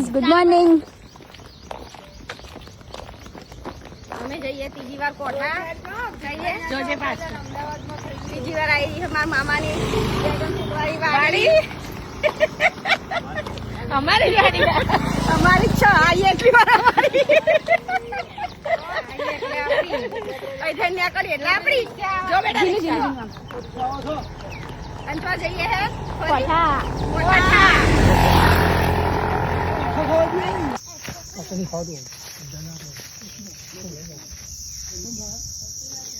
Good morning. અમે જઈએ ત્રીજી વાર કોઠા જઈએ જોજે પાછું ત્રીજી વાર આવી મારા મામાની વાડી અમારી વાડી અમારી છ આવી એટલી વાર અમારી કરીએ એટલે આપડી જો બેટા અને તો જઈએ હે કોઠા. કોઠા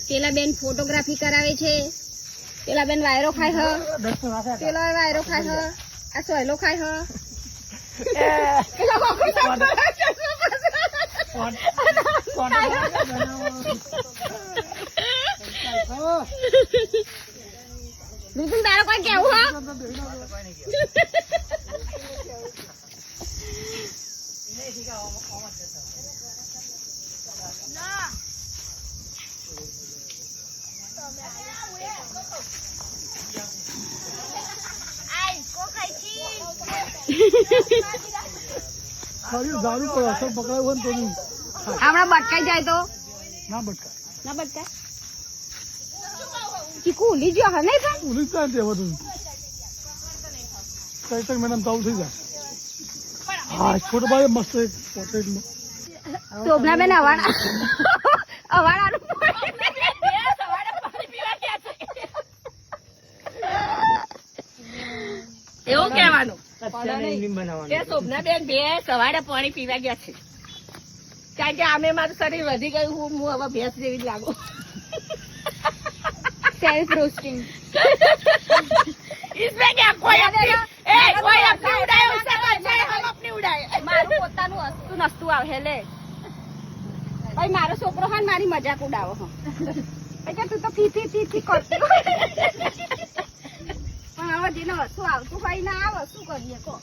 પેલા બેન ફોટોગ્રાફી કરાવે છે, પેલા બેન વાયરો ખાય હ, પેલો વાયરો ખાય હ, આ સોયલો ખાય હ. બીજું તારો કોઈ કેવું હ? હમણાં બટકાઈ જાય તો ના બટકા ના બટકાય ચીકુ ઉલી ગયો હે નહીં પણ ઉલી જાય તે બધું કઈ મેડમ ચાલુ થઈ જાય હા છોટો ભાઈ મસ્ત એક પોર્ટ્રેટમાં શોભના બેન અવાડા અવાડાનું એવું કહેવાનું કે શોભના બેન બે સવારે પાણી પીવા ગયા છે કારણ કે આમે મારું શરીર વધી ગયું હું હવે ભેંસ જેવી જ લાગુ સેલ્ફ રોસ્ટિંગ. इसमें क्या कोई अपनी उड़ाए उससे अच्छा है हम अपनी उड़ाए મારું પોતાનું હસતું નસતું આવે લે ભાઈ મારો છોકરો હા મારી મજાક ઉડાવો હ એટલે તું તો ફી કરતી પણ હવે જેને હસવું આવતું હોય ના આવે શું કરીએ કો